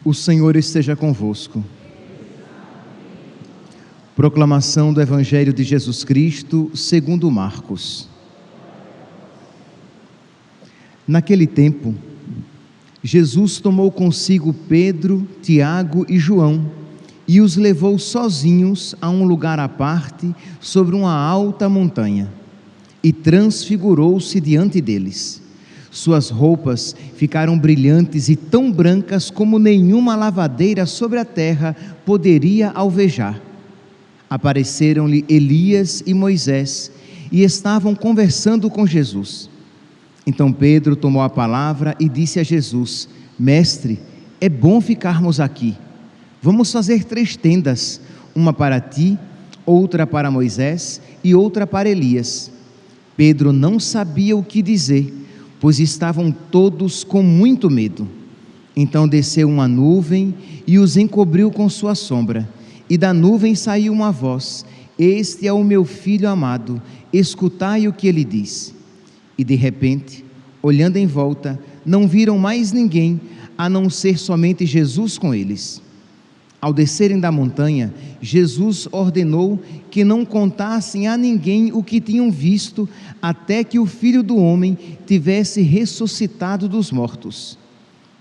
O Senhor esteja convosco. Proclamação do Evangelho de Jesus Cristo, segundo Marcos. Naquele tempo, Jesus tomou consigo Pedro, Tiago e João e os levou sozinhos a um lugar à parte, sobre uma alta montanha, e transfigurou-se diante deles. Suas roupas ficaram brilhantes e tão brancas como nenhuma lavadeira sobre a terra poderia alvejar. Apareceram-lhe Elias e Moisés e estavam conversando com Jesus. Então Pedro tomou a palavra e disse a Jesus: Mestre, é bom ficarmos aqui. Vamos fazer 3 tendas, uma para ti, outra para Moisés e outra para Elias. Pedro não sabia o que dizer, pois estavam todos com muito medo. Então desceu uma nuvem e os encobriu com sua sombra, e da nuvem saiu uma voz: Este é o meu filho amado, escutai o que ele diz. E de repente, olhando em volta, não viram mais ninguém, a não ser somente Jesus com eles. Ao descerem da montanha, Jesus ordenou que não contassem a ninguém o que tinham visto, até que o Filho do Homem tivesse ressuscitado dos mortos.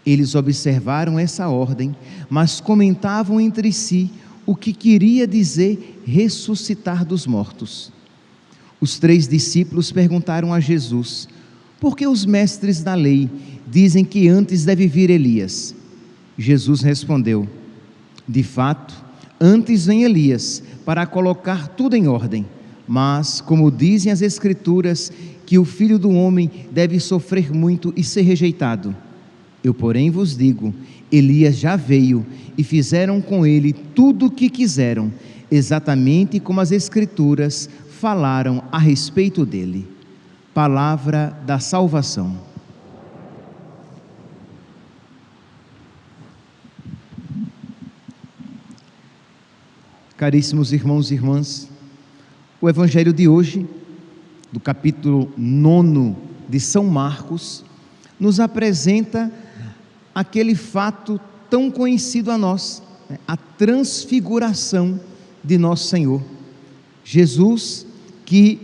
Eles observaram essa ordem, mas comentavam entre si o que queria dizer ressuscitar dos mortos. Os 3 discípulos perguntaram a Jesus: por que os mestres da lei dizem que antes deve vir Elias? Jesus respondeu: de fato, antes vem Elias para colocar tudo em ordem, mas, como dizem as Escrituras, que o Filho do Homem deve sofrer muito e ser rejeitado. Eu, porém, vos digo, Elias já veio e fizeram com ele tudo o que quiseram, exatamente como as Escrituras falaram a respeito dele. Palavra da salvação. Caríssimos irmãos e irmãs, o Evangelho de hoje, do capítulo 9 de São Marcos, nos apresenta aquele fato tão conhecido a nós, a transfiguração de nosso Senhor. Jesus que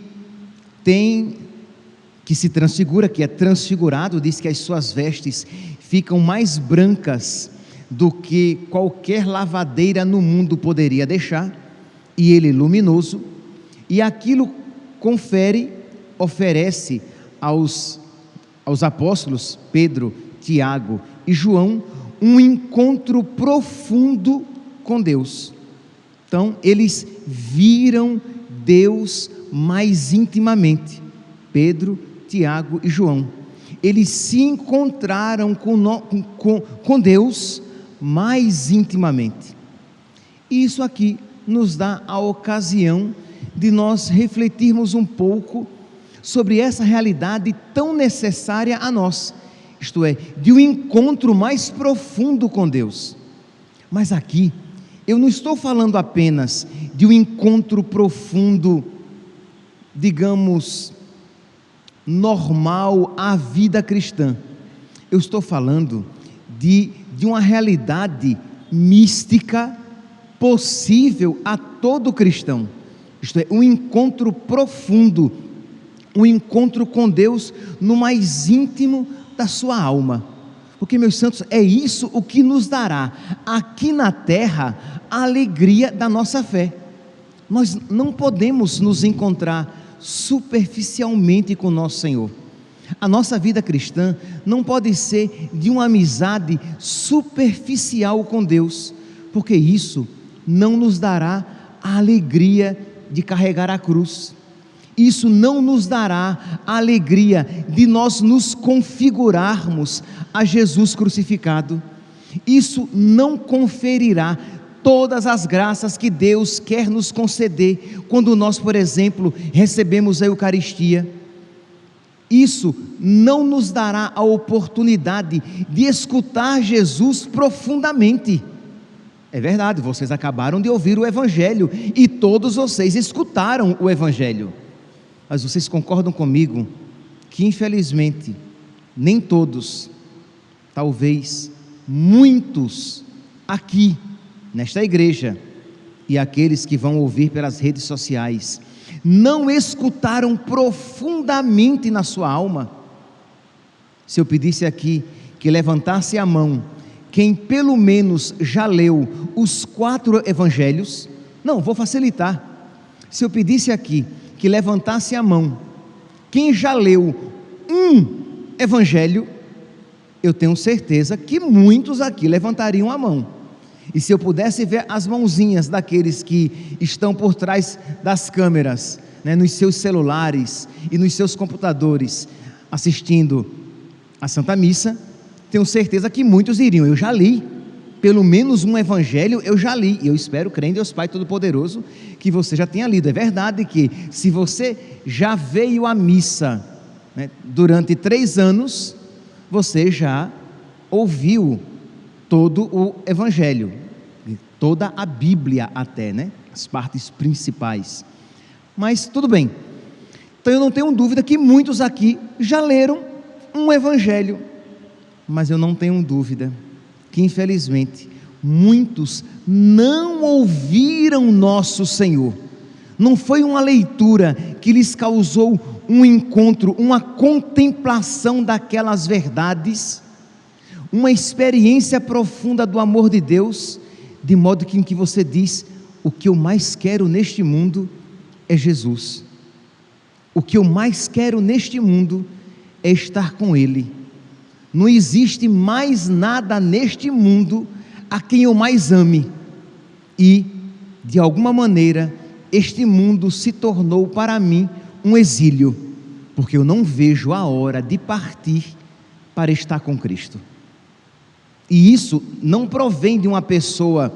se transfigura, que é transfigurado, diz que as suas vestes ficam mais brancas do que qualquer lavadeira no mundo poderia deixar, e ele luminoso, e aquilo oferece aos apóstolos Pedro, Tiago e João um encontro profundo com Deus. Então eles viram Deus mais intimamente. Pedro, Tiago e João, eles se encontraram com Deus mais intimamente. Isso aqui nos dá a ocasião de nós refletirmos um pouco sobre essa realidade tão necessária a nós, isto é, de um encontro mais profundo com Deus. Mas aqui eu não estou falando apenas de um encontro profundo, digamos, normal à vida cristã. Eu estou falando de uma realidade mística possível a todo cristão, isto é, um encontro profundo, um encontro com Deus no mais íntimo da sua alma, porque, meus santos, é isso o que nos dará aqui na terra a alegria da nossa fé. Nós não podemos nos encontrar superficialmente com nosso Senhor. A nossa vida cristã não pode ser de uma amizade superficial com Deus, porque isso não nos dará a alegria de carregar a cruz. Isso não nos dará a alegria de nós nos configurarmos a Jesus crucificado. Isso não conferirá todas as graças que Deus quer nos conceder quando nós, por exemplo, recebemos a Eucaristia. Isso não nos dará a oportunidade de escutar Jesus profundamente. É verdade, vocês acabaram de ouvir o Evangelho e todos vocês escutaram o Evangelho, mas vocês concordam comigo que, infelizmente, nem todos, talvez muitos, aqui, nesta igreja, e aqueles que vão ouvir pelas redes sociais, não escutaram profundamente na sua alma? Se eu pedisse aqui que levantasse a mão quem pelo menos já leu os 4 evangelhos, não, vou facilitar. Se eu pedisse aqui que levantasse a mão quem já leu um evangelho, eu tenho certeza que muitos aqui levantariam a mão. E se eu pudesse ver as mãozinhas daqueles que estão por trás das câmeras, nos seus celulares e nos seus computadores, assistindo a Santa Missa, tenho certeza que muitos iriam. Eu já li, pelo menos um evangelho eu já li, e eu espero, crendo em Deus Pai Todo-Poderoso, que você já tenha lido. É verdade que se você já veio à missa durante 3 anos, você já ouviu todo o evangelho, toda a Bíblia até, as partes principais. Mas tudo bem, então eu não tenho dúvida que muitos aqui já leram um evangelho, mas eu não tenho dúvida que infelizmente muitos não ouviram nosso Senhor. Não foi uma leitura que lhes causou um encontro, uma contemplação daquelas verdades, uma experiência profunda do amor de Deus, de modo que em que você diz: o que eu mais quero neste mundo é Jesus, o que eu mais quero neste mundo é estar com Ele. Não existe mais nada neste mundo a quem eu mais ame, e de alguma maneira este mundo se tornou para mim um exílio, porque eu não vejo a hora de partir para estar com Cristo. E isso não provém de uma pessoa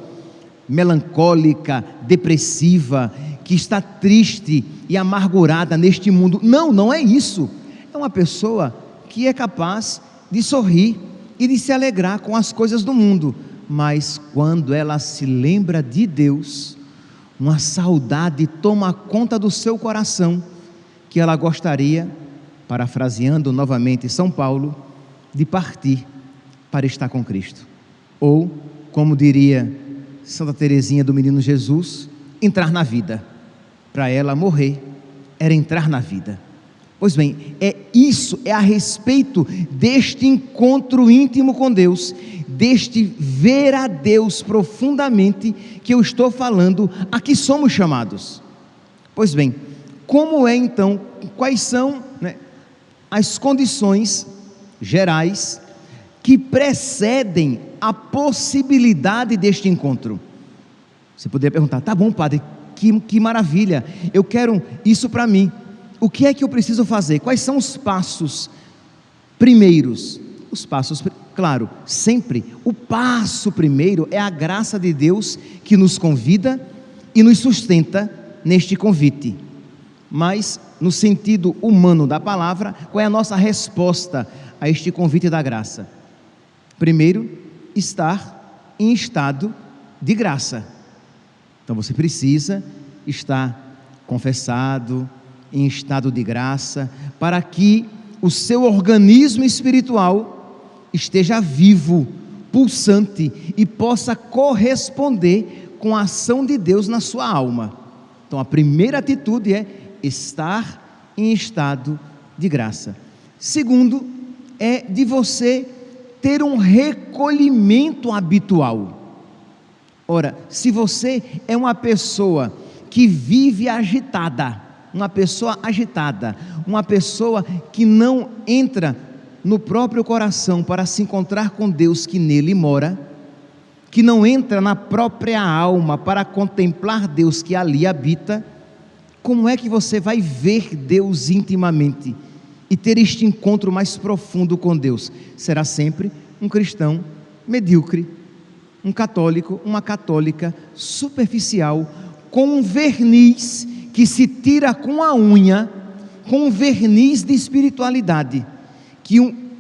melancólica, depressiva, que está triste e amargurada neste mundo. Não, não é isso. É uma pessoa que é capaz de sorrir e de se alegrar com as coisas do mundo, mas quando ela se lembra de Deus, uma saudade toma conta do seu coração, que ela gostaria, parafraseando novamente São Paulo, de partir para estar com Cristo. Ou, como diria Santa Teresinha do Menino Jesus, entrar na vida. Para ela, morrer era entrar na vida. Pois bem, é isso, é a respeito deste encontro íntimo com Deus, deste ver a Deus profundamente, que eu estou falando, a que somos chamados. Pois bem, como é então, quais são as condições gerais que precedem a possibilidade deste encontro? Você poderia perguntar: tá bom, padre, que maravilha, eu quero isso para mim. O que é que eu preciso fazer? Quais são os passos primeiros? Os passos, claro, sempre o passo primeiro é a graça de Deus que nos convida e nos sustenta neste convite. Mas, no sentido humano da palavra, qual é a nossa resposta a este convite da graça? Primeiro, estar em estado de graça. Então você precisa estar confessado, em estado de graça, para que o seu organismo espiritual esteja vivo, pulsante, e possa corresponder com a ação de Deus na sua alma. Então a primeira atitude é estar em estado de graça. Segundo, é de você ter um recolhimento habitual. Ora, se você é uma pessoa que vive agitada, uma pessoa que não entra no próprio coração para se encontrar com Deus que nele mora, que não entra na própria alma para contemplar Deus que ali habita, como é que você vai ver Deus intimamente e ter este encontro mais profundo com Deus? Será sempre um cristão medíocre, um católico, uma católica superficial, com um verniz que se tira com a unha, com um verniz de espiritualidade, que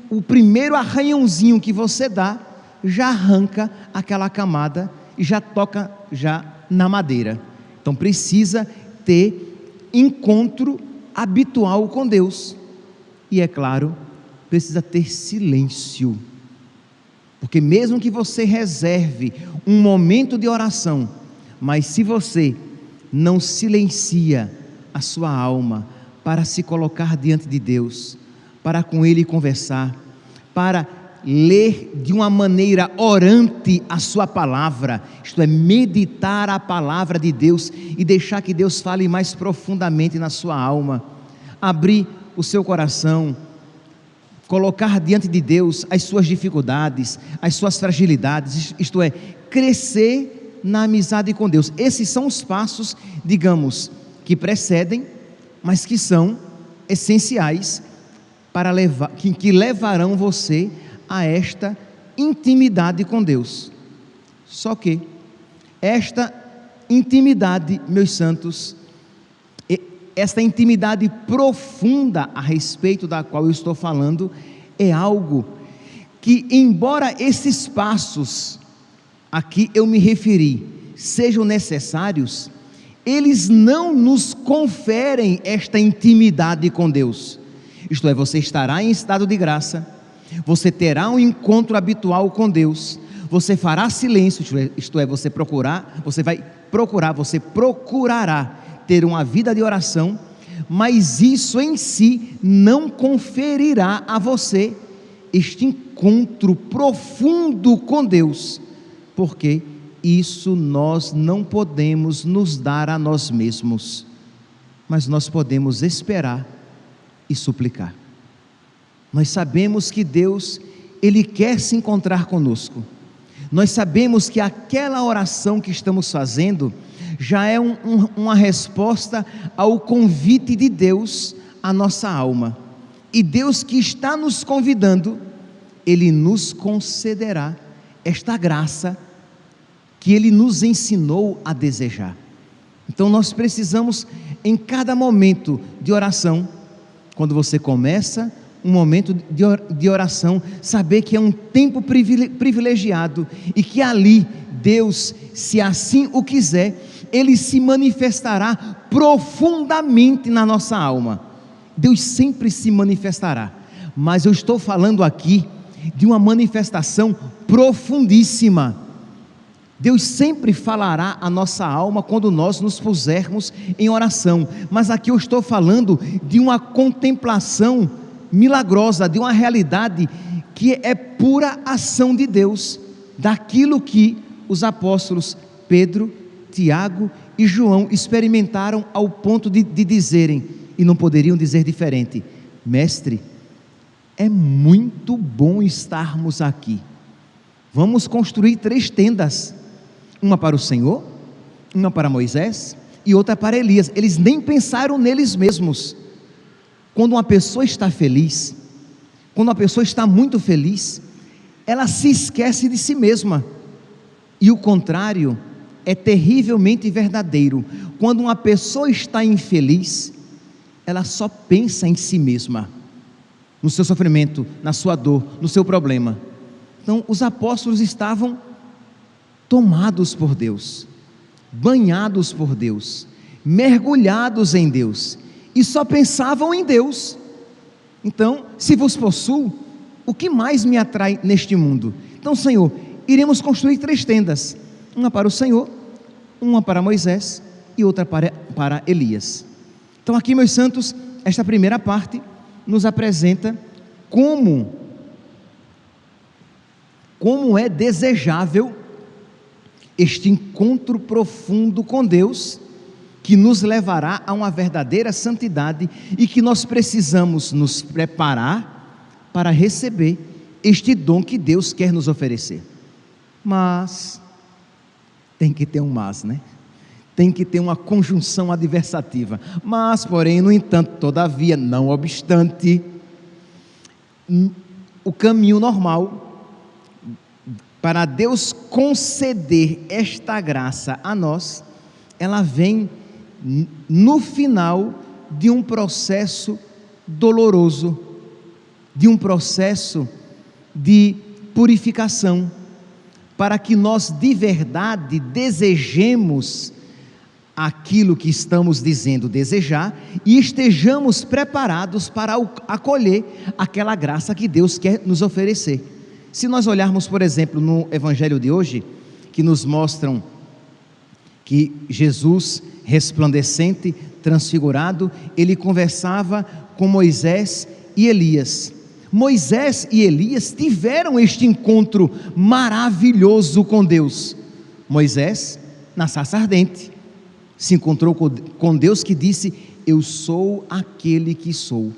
o primeiro arranhãozinho que você dá, já arranca aquela camada e já toca já na madeira. Então precisa ter encontro habitual com Deus, e é claro, precisa ter silêncio, Porque mesmo que você reserve um momento de oração, mas se você não silencia a sua alma para se colocar diante de Deus, para com Ele conversar, para ler de uma maneira orante a sua palavra, isto é, meditar a palavra de Deus e deixar que Deus fale mais profundamente na sua alma, abrir o seu coração, colocar diante de Deus as suas dificuldades, as suas fragilidades, isto é, crescer na amizade com Deus. Esses são os passos, digamos, que precedem, mas que são essenciais para que levarão você a esta intimidade com Deus. Só que esta intimidade, meus santos, esta intimidade profunda a respeito da qual eu estou falando, é algo que, embora esses passos a que eu me referi sejam necessários, eles não nos conferem esta intimidade com Deus. Isto é, você estará em estado de graça, você terá um encontro habitual com Deus, você fará silêncio, isto é, você procurará ter uma vida de oração, mas isso em si não conferirá a você este encontro profundo com Deus, porque isso nós não podemos nos dar a nós mesmos, mas nós podemos esperar e suplicar. Nós sabemos que Deus, Ele quer se encontrar conosco, nós sabemos que aquela oração que estamos fazendo já é uma resposta ao convite de Deus à nossa alma, e Deus que está nos convidando, Ele nos concederá esta graça que Ele nos ensinou a desejar. Então nós precisamos, em cada momento de oração, quando você começa um momento de oração, saber que é um tempo privilegiado e que ali Deus, se assim o quiser, Ele se manifestará profundamente na nossa alma. Deus sempre se manifestará, mas eu estou falando aqui de uma manifestação profundíssima. Deus sempre falará a nossa alma quando nós nos pusermos em oração, mas aqui eu estou falando de uma contemplação milagrosa, de uma realidade que é pura ação de Deus, daquilo que os apóstolos Pedro, Tiago e João experimentaram ao ponto de dizerem, e não poderiam dizer diferente: mestre, é muito bom estarmos aqui, vamos construir 3 tendas, uma para o Senhor, uma para Moisés e outra para Elias. Eles nem pensaram neles mesmos. Quando uma pessoa está feliz, quando uma pessoa está muito feliz, ela se esquece de si mesma, e o contrário é terrivelmente verdadeiro. Quando uma pessoa está infeliz, ela só pensa em si mesma, no seu sofrimento, na sua dor, no seu problema. Então os apóstolos estavam tomados por Deus, banhados por Deus, mergulhados em Deus, e só pensavam em Deus. Então, se vos possuo, o que mais me atrai neste mundo? Então, Senhor, iremos construir 3 tendas, uma para o Senhor, uma para Moisés e outra para Elias. Então aqui, meus santos, esta primeira parte nos apresenta como é desejável este encontro profundo com Deus, que nos levará a uma verdadeira santidade, e que nós precisamos nos preparar para receber este dom que Deus quer nos oferecer. Mas tem que ter um mas, né? Tem que ter uma conjunção adversativa. Mas, porém, no entanto, todavia, não obstante, o caminho normal para Deus conceder esta graça a nós, ela vem no final de um processo doloroso, de um processo de purificação, para que nós de verdade desejemos aquilo que estamos dizendo desejar e estejamos preparados para acolher aquela graça que Deus quer nos oferecer. Se nós olharmos, por exemplo, no evangelho de hoje, que nos mostram que Jesus, resplandecente, transfigurado, ele conversava com Moisés e Elias. Moisés e Elias tiveram este encontro maravilhoso com Deus. Moisés, na sarça ardente, se encontrou com Deus, que disse: eu sou aquele que sou.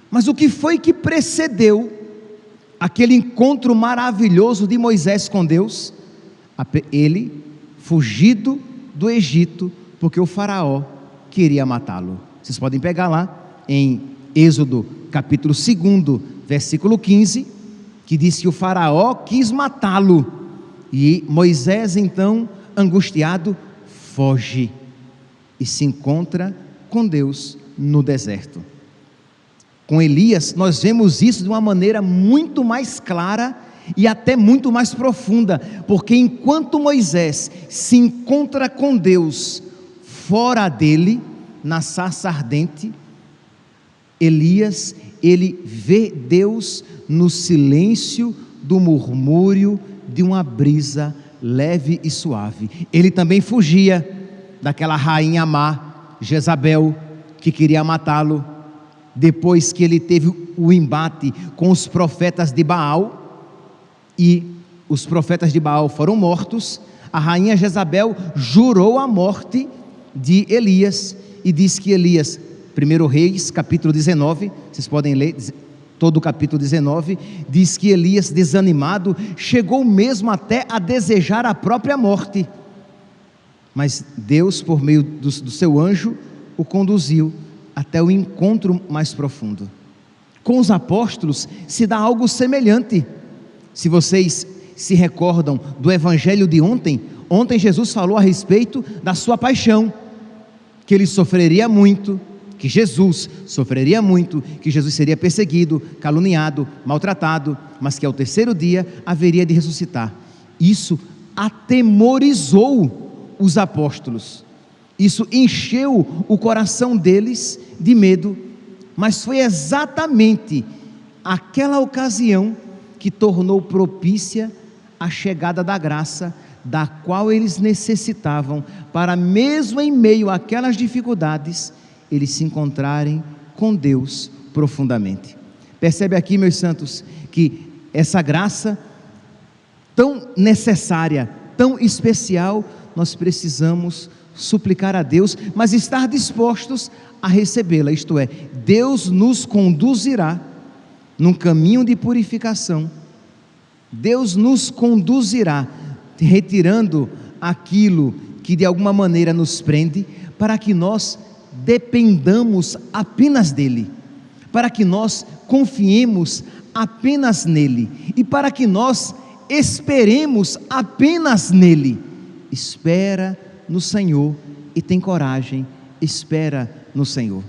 Mas o que foi que precedeu aquele encontro maravilhoso de Moisés com Deus? Ele fugido do Egito, porque o faraó queria matá-lo. Vocês podem pegar lá em Êxodo capítulo 2, versículo 15, que diz que o faraó quis matá-lo, e Moisés então, angustiado, foge e se encontra com Deus no deserto. Com Elias, nós vemos isso de uma maneira muito mais clara e até muito mais profunda, porque enquanto Moisés se encontra com Deus fora dele, na sarça ardente, Elias, ele vê Deus no silêncio do murmúrio de uma brisa leve e suave. Ele também fugia daquela rainha má, Jezabel, que queria matá-lo, depois que ele teve o embate com os profetas de Baal, e os profetas de Baal foram mortos. A rainha Jezabel jurou a morte de Elias, e diz que Elias, 1 Reis, capítulo 19, vocês podem ler todo o capítulo 19, diz que Elias, desanimado, chegou mesmo até a desejar a própria morte, mas Deus, por meio do seu anjo, o conduziu até o encontro mais profundo. Com os apóstolos se dá algo semelhante. Se vocês se recordam do evangelho de ontem, Jesus falou a respeito da sua paixão, que ele sofreria muito, que Jesus sofreria muito, que Jesus seria perseguido, caluniado, maltratado, mas que ao terceiro dia haveria de ressuscitar. Isso atemorizou os apóstolos, isso encheu o coração deles de medo, mas foi exatamente aquela ocasião que tornou propícia a chegada da graça, da qual eles necessitavam, para mesmo em meio àquelas dificuldades, eles se encontrarem com Deus profundamente. Percebe aqui, meus santos, que essa graça tão necessária, tão especial, nós precisamos suplicar a Deus, mas estar dispostos a recebê-la, isto é, Deus nos conduzirá num caminho de purificação, Deus nos conduzirá, retirando aquilo que de alguma maneira nos prende, para que nós dependamos apenas dEle, para que nós confiemos apenas nele, e para que nós esperemos apenas nele. Espera no Senhor e tem coragem, espera no Senhor.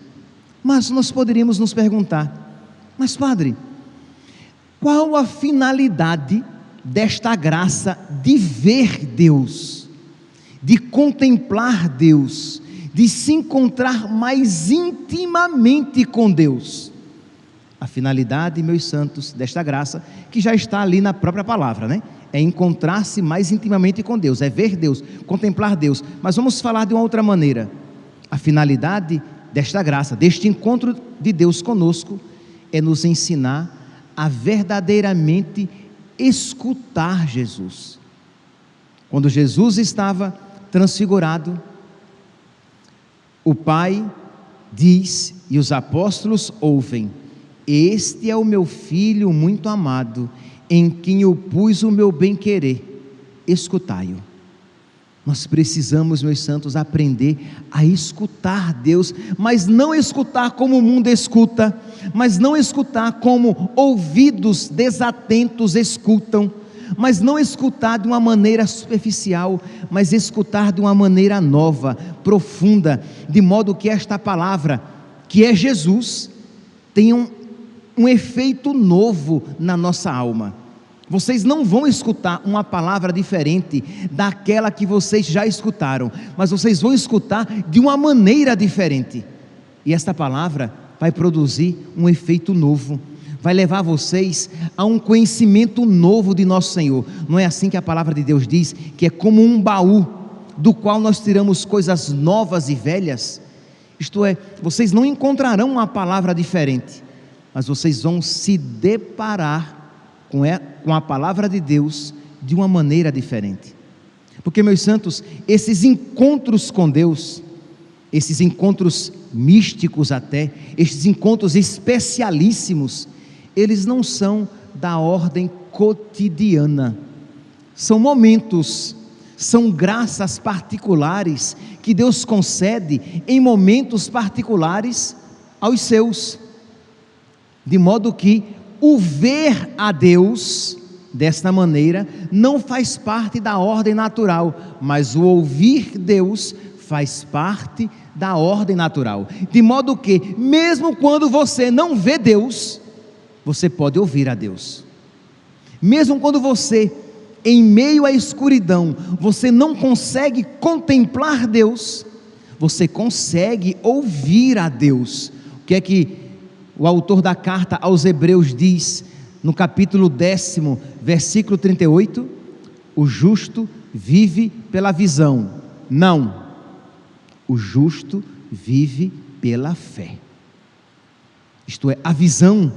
Mas nós poderíamos nos perguntar: mas Padre, qual a finalidade desta graça de ver Deus, de contemplar Deus, de se encontrar mais intimamente com Deus? A finalidade, meus santos, desta graça, que já está ali na própria palavra, né? É encontrar-se mais intimamente com Deus, é ver Deus, contemplar Deus. Mas vamos falar de uma outra maneira. A finalidade desta graça, deste encontro de Deus conosco, é nos ensinar a verdadeiramente escutar Jesus. Quando Jesus estava transfigurado, o Pai diz, e os apóstolos ouvem: este é o meu Filho muito amado, em quem eu pus o meu bem-querer, escutai-o. Nós precisamos, meus santos, aprender a escutar Deus, mas não escutar como o mundo escuta, mas não escutar como ouvidos desatentos escutam, mas não escutar de uma maneira superficial, mas escutar de uma maneira nova, profunda, de modo que esta palavra, que é Jesus, tenha um efeito novo na nossa alma. Vocês não vão escutar uma palavra diferente daquela que vocês já escutaram, mas vocês vão escutar de uma maneira diferente, e esta palavra vai produzir um efeito novo. vai levar vocês a um conhecimento novo de nosso Senhor. Não é assim que a palavra de Deus diz, que é como um baú, do qual nós tiramos coisas novas e velhas? Isto é, vocês não encontrarão uma palavra diferente, mas vocês vão se deparar com a palavra de Deus de uma maneira diferente. Porque, meus santos, esses encontros com Deus, esses encontros místicos até, esses encontros especialíssimos, eles não são da ordem cotidiana, são momentos, são graças particulares que Deus concede em momentos particulares aos seus, de modo que o ver a Deus desta maneira não faz parte da ordem natural, mas o ouvir Deus faz parte da ordem natural, de modo que mesmo quando você não vê Deus, você pode ouvir a Deus. Mesmo quando você, em meio à escuridão, você não consegue contemplar Deus, você consegue ouvir a Deus. O que é que o autor da carta aos Hebreus diz no capítulo 10, versículo 38? O justo vive pela visão. Não, o justo vive pela fé. Isto é, a visão,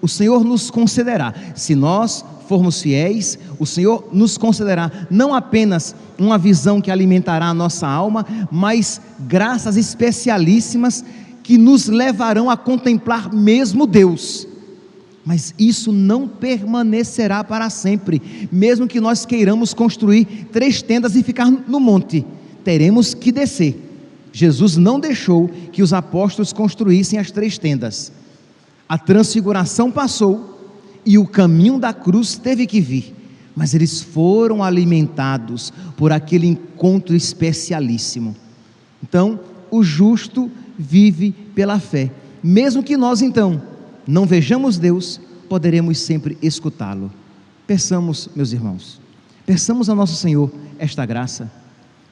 o Senhor nos concederá. Se nós formos fiéis, o Senhor nos concederá não apenas uma visão que alimentará a nossa alma, mas graças especialíssimas que nos levarão a contemplar mesmo Deus. Mas isso não permanecerá para sempre. Mesmo que nós queiramos construir 3 tendas e ficar no monte, teremos que descer. Jesus não deixou que os apóstolos construíssem as 3 tendas. A transfiguração passou e o caminho da cruz teve que vir, mas eles foram alimentados por aquele encontro especialíssimo. Então, o justo vive pela fé. Mesmo que nós então não vejamos Deus, poderemos sempre escutá-lo. Peçamos, meus irmãos, peçamos ao nosso Senhor esta graça.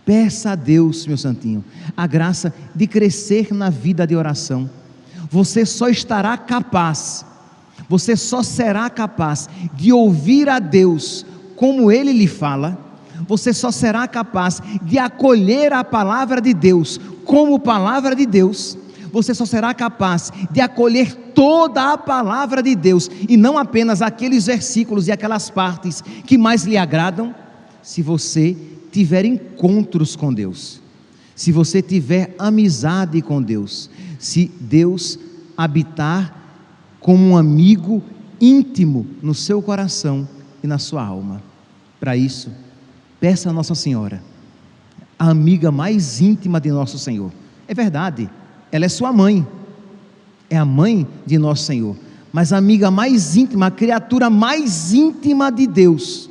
Peça a Deus, meu santinho, a graça de crescer na vida de oração. Você só estará capaz, você só será capaz de ouvir a Deus como Ele lhe fala, você só será capaz de acolher a palavra de Deus como palavra de Deus, você só será capaz de acolher toda a palavra de Deus, e não apenas aqueles versículos e aquelas partes que mais lhe agradam, se você tiver encontros com Deus, se você tiver amizade com Deus, se Deus habitar como um amigo íntimo no seu coração e na sua alma. Para isso, peça a Nossa Senhora, a amiga mais íntima de nosso Senhor. É verdade, ela é sua mãe, é a mãe de nosso Senhor, mas a amiga mais íntima, a criatura mais íntima de Deus,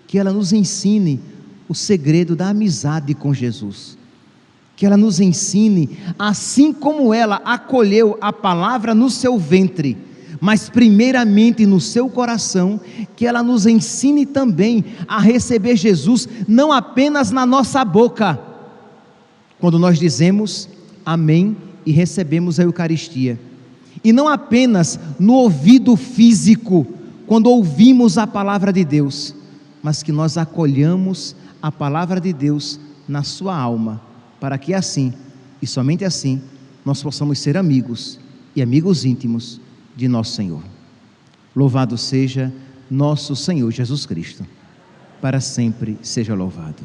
que ela nos ensine o segredo da amizade com Jesus, que ela nos ensine, assim como ela acolheu a palavra no seu ventre, mas primeiramente no seu coração, que ela nos ensine também a receber Jesus, não apenas na nossa boca, quando nós dizemos amém e recebemos a Eucaristia, e não apenas no ouvido físico, quando ouvimos a palavra de Deus, mas que nós acolhamos a palavra de Deus na sua alma, para que assim, e somente assim, nós possamos ser amigos e amigos íntimos de nosso Senhor. Louvado seja nosso Senhor Jesus Cristo, para sempre seja louvado.